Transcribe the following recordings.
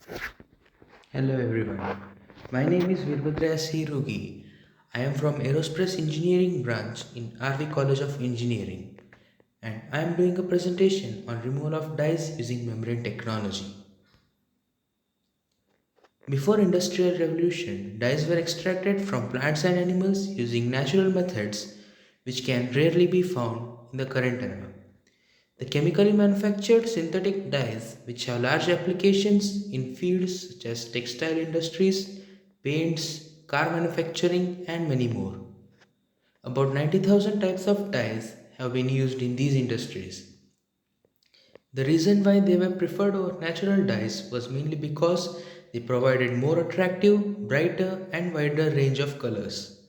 Hello everyone. My name is Virbhadra Sirugi. I am from Aerospace Engineering branch in RV College of Engineering and I am doing a presentation on removal of dyes using membrane technology. Before industrial revolution, dyes were extracted from plants and animals using natural methods which can rarely be found in the current era. The chemically manufactured synthetic dyes, which have large applications in fields such as textile industries, paints, car manufacturing, and many more. About 90,000 types of dyes have been used in these industries. The reason why they were preferred over natural dyes was mainly because they provided more attractive, brighter, and wider range of colors.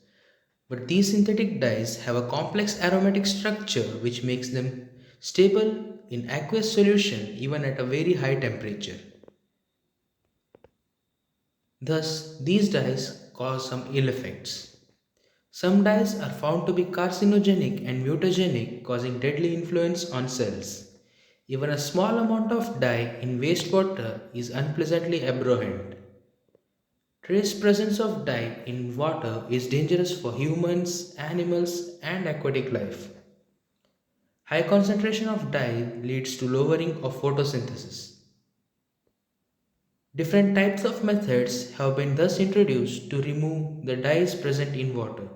But these synthetic dyes have a complex aromatic structure which makes them stable in aqueous solution even at a very high temperature. Thus, these dyes cause some ill effects. Some dyes are found to be carcinogenic and mutagenic, causing deadly influence on cells. Even a small amount of dye in wastewater is unpleasantly abhorrent. Trace presence of dye in water is dangerous for humans, animals, and aquatic life. High concentration of dye leads to lowering of photosynthesis. Different types of methods have been thus introduced to remove the dyes present in water.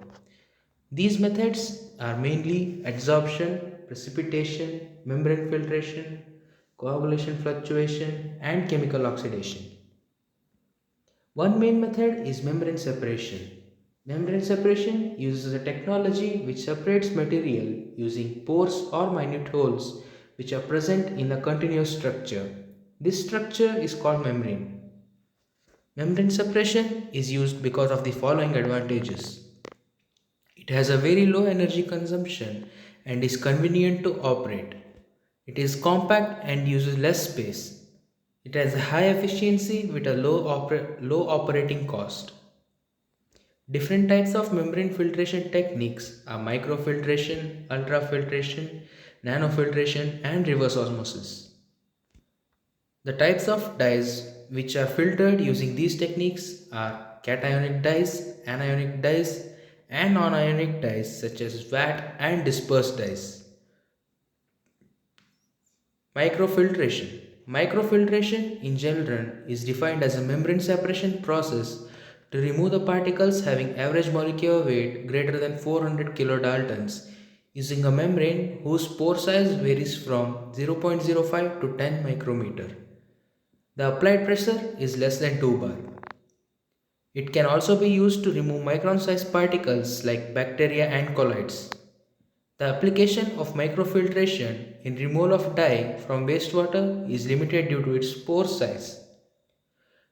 These methods are mainly adsorption, precipitation, membrane filtration, coagulation fluctuation, and chemical oxidation. One main method is membrane separation. Membrane separation uses a technology which separates material using pores or minute holes which are present in a continuous structure. This structure is called membrane. Membrane separation is used because of the following advantages. It has a very low energy consumption and is convenient to operate. It is compact and uses less space. It has a high efficiency with a low operating cost. Different types of membrane filtration techniques are microfiltration, ultrafiltration, nanofiltration, and reverse osmosis. The types of dyes which are filtered using these techniques are cationic dyes, anionic dyes, and non-ionic dyes such as vat and dispersed dyes. Microfiltration. Microfiltration in general is defined as a membrane separation process to remove the particles having average molecular weight greater than 400 kilodaltons using a membrane whose pore size varies from 0.05 to 10 micrometer. The applied pressure is less than 2 bar. It can also be used to remove micron-sized particles like bacteria and colloids. The application of microfiltration in removal of dye from wastewater is limited due to its pore size.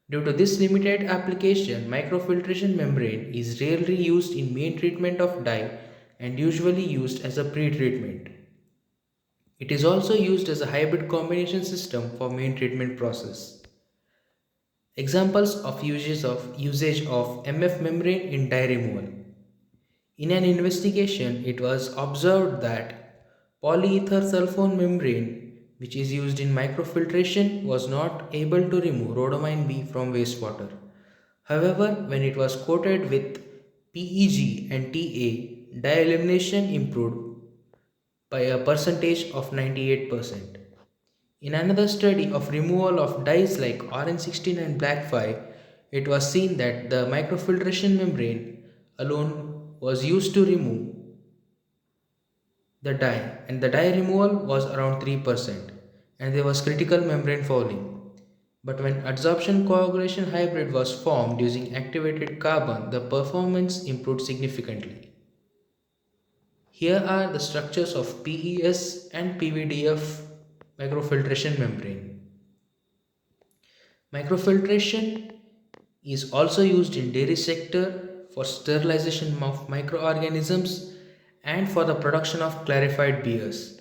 Due to this limited application, microfiltration membrane is rarely used in main treatment of dye and usually used as a pre-treatment. It is also used as a hybrid combination system for main treatment process. Examples of usage of MF membrane in dye removal. In an investigation, it was observed that polyether sulfone membrane, which is used in microfiltration, was not able to remove rhodamine B from wastewater. However, when it was coated with PEG and TA, dye elimination improved by a percentage of 98%. In another study of removal of dyes like orange 16 and black 5, it was seen that the microfiltration membrane alone was used to remove the dye and the dye removal was around 3% and there was critical membrane fouling. But when adsorption coagulation hybrid was formed using activated carbon, the performance improved significantly. Here are the structures of PES and PVDF microfiltration membrane. Microfiltration is also used in dairy sector for sterilization of microorganisms and for the production of clarified beers.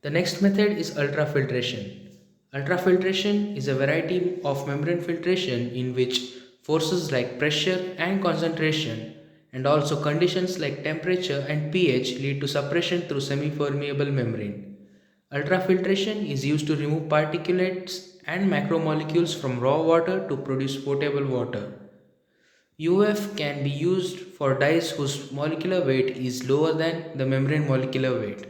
The next method is ultrafiltration. Ultrafiltration is a variety of membrane filtration in which forces like pressure and concentration and also conditions like temperature and pH lead to suppression through semi-permeable membrane. Ultrafiltration is used to remove particulates and macromolecules from raw water to produce potable water. UF can be used for dyes whose molecular weight is lower than the membrane molecular weight.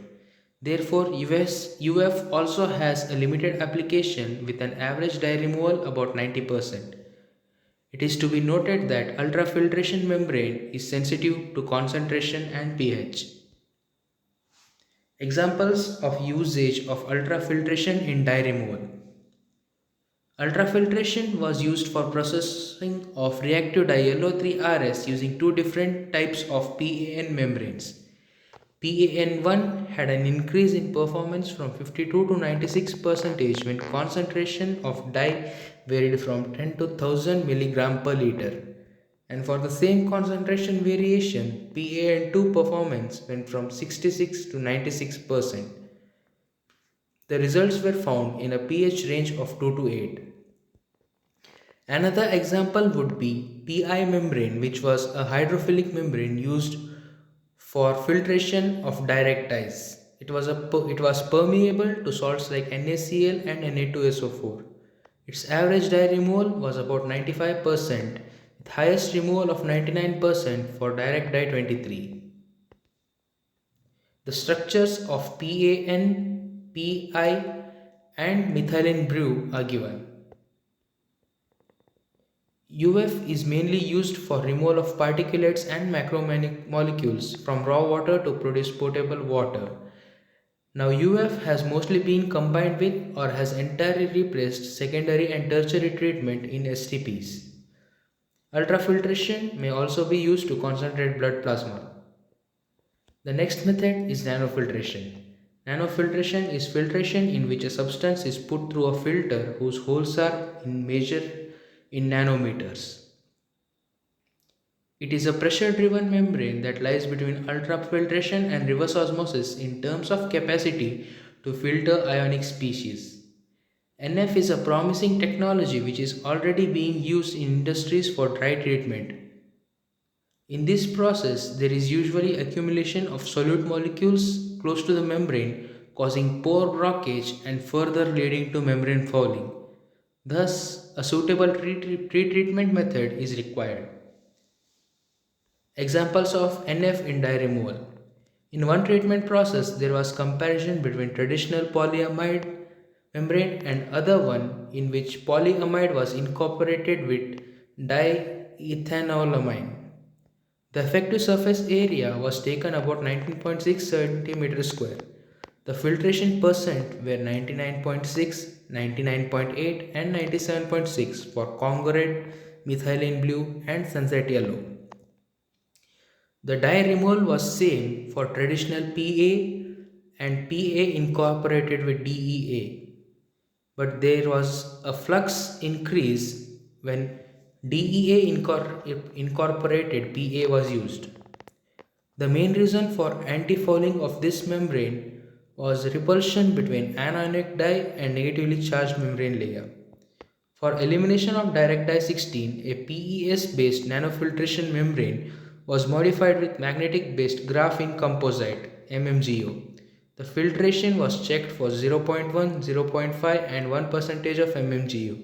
Therefore, UF also has a limited application with an average dye removal about 90%. It is to be noted that ultrafiltration membrane is sensitive to concentration and pH. Examples of usage of ultrafiltration in dye removal. Ultrafiltration was used for processing of reactive diallo3RS using two different types of PAN membranes. PAN1 had an increase in performance from 52 to 96% when concentration of dye varied from 10 to 1000 mg per liter. And for the same concentration variation, PAN2 performance went from 66 to 96%. The results were found in a pH range of 2 to 8. Another example would be PI membrane, which was a hydrophilic membrane used for filtration of direct dyes. It was permeable to salts like NaCl and Na2SO4. Its average dye removal was about 95%, with highest removal of 99% for direct dye 23. The structures of PAN, PI, and methylene blue are given. UF is mainly used for removal of particulates and macromolecules from raw water to produce potable water. Now UF has mostly been combined with or has entirely replaced secondary and tertiary treatment in STPs. Ultrafiltration may also be used to concentrate blood plasma. The next method is nanofiltration. Nanofiltration is filtration in which a substance is put through a filter whose holes are measured in nanometers. It is a pressure-driven membrane that lies between ultrafiltration and reverse osmosis in terms of capacity to filter ionic species. NF is a promising technology which is already being used in industries for dry treatment. In this process, there is usually accumulation of solute molecules close to the membrane, causing pore blockage and further leading to membrane fouling. Thus, a suitable pre-treatment method is required. Examples of NF in dye removal. In one treatment process, there was comparison between traditional polyamide membrane and other one in which polyamide was incorporated with diethanolamine. The effective surface area was taken about 19.6 cm square. The filtration percent were 99.6, 99.8 and 97.6 for congruent, methylene blue and sunset yellow. The dye removal was same for traditional PA and PA incorporated with DEA, but there was a flux increase when DEA incorporated PA was used. The main reason for anti-fouling of this membrane was repulsion between anionic dye and negatively charged membrane layer. For elimination of direct dye 16, a PES based nanofiltration membrane was modified with magnetic based graphene composite MMGO. The filtration was checked for 0.1, 0.5 and 1% of MMGO.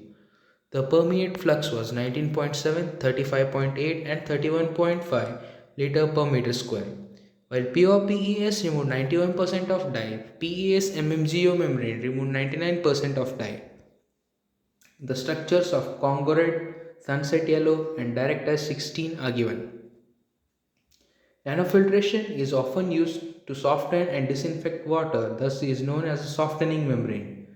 The permeate flux was 19.7, 35.8 and 31.5 liter per meter square. While pure PES removed 91% of dye, PES MMGO membrane removed 99% of dye. The structures of congruent, sunset yellow and direct dye 16 are given. Nanofiltration is often used to soften and disinfect water, thus is known as a softening membrane.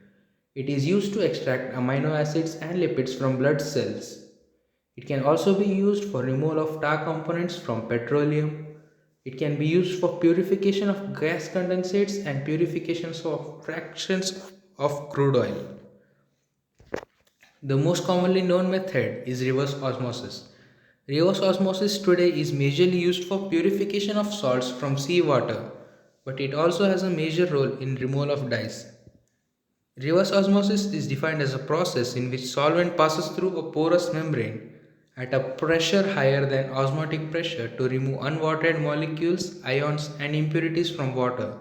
It is used to extract amino acids and lipids from blood cells. It can also be used for removal of tar components from petroleum. It can be used for purification of gas condensates and purifications of fractions of crude oil. The most commonly known method is reverse osmosis. Reverse osmosis today is majorly used for purification of salts from seawater, but it also has a major role in removal of dyes. Reverse osmosis is defined as a process in which solvent passes through a porous membrane at a pressure higher than osmotic pressure to remove unwanted molecules, ions, and impurities from water.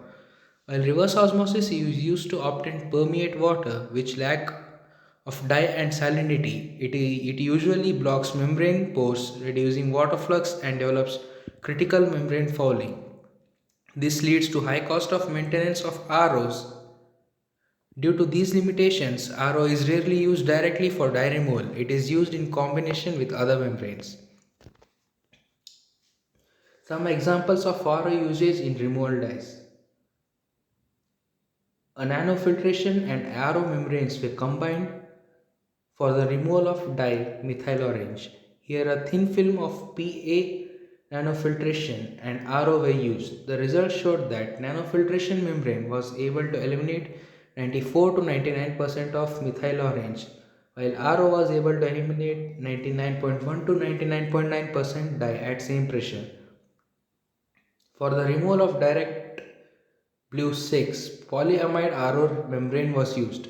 While reverse osmosis is used to obtain permeate water which lack of dye and salinity. It usually blocks membrane pores, reducing water flux and develops critical membrane fouling. This leads to high cost of maintenance of ROs. Due to these limitations, RO is rarely used directly for dye removal. It is used in combination with other membranes. Some examples of RO usage in removal dyes. A nanofiltration and RO membranes were combined for the removal of dye methyl orange. Here a thin film of PA nanofiltration and RO were used. The results showed that nanofiltration membrane was able to eliminate 94 to 99% of methyl orange, while RO was able to eliminate 99.1 to 99.9% dye at same pressure. For the removal of direct blue 6, polyamide RO membrane was used.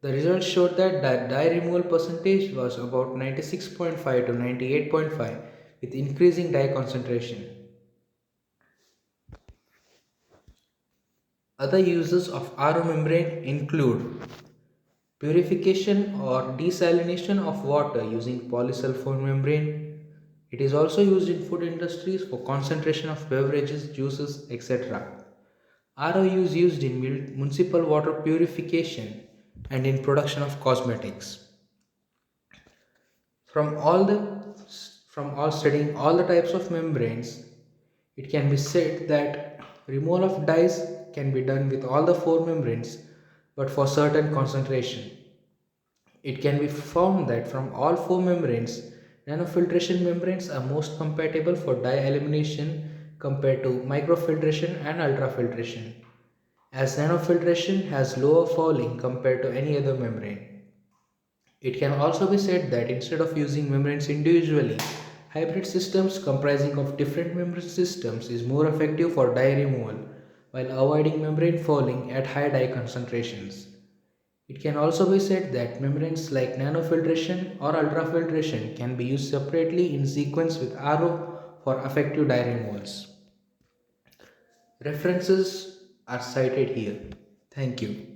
The results showed that the dye removal percentage was about 96.5 to 98.5 with increasing dye concentration. Other uses of RO membrane include purification or desalination of water using polysulfone membrane. It is also used in food industries for concentration of beverages, juices, etc. RO is used in municipal water purification and in production of cosmetics. From all the from all studying all the types of membranes, it can be said that removal of dyes can be done with all the four membranes, but for certain concentration. It can be found that from all four membranes, nanofiltration membranes are most compatible for dye elimination compared to microfiltration and ultrafiltration, as nanofiltration has lower fouling compared to any other membrane. It can also be said that instead of using membranes individually, hybrid systems comprising of different membrane systems is more effective for dye removal while avoiding membrane fouling at high dye concentrations. It can also be said that membranes like nanofiltration or ultrafiltration can be used separately in sequence with RO for effective dye removals. References are cited here. Thank you.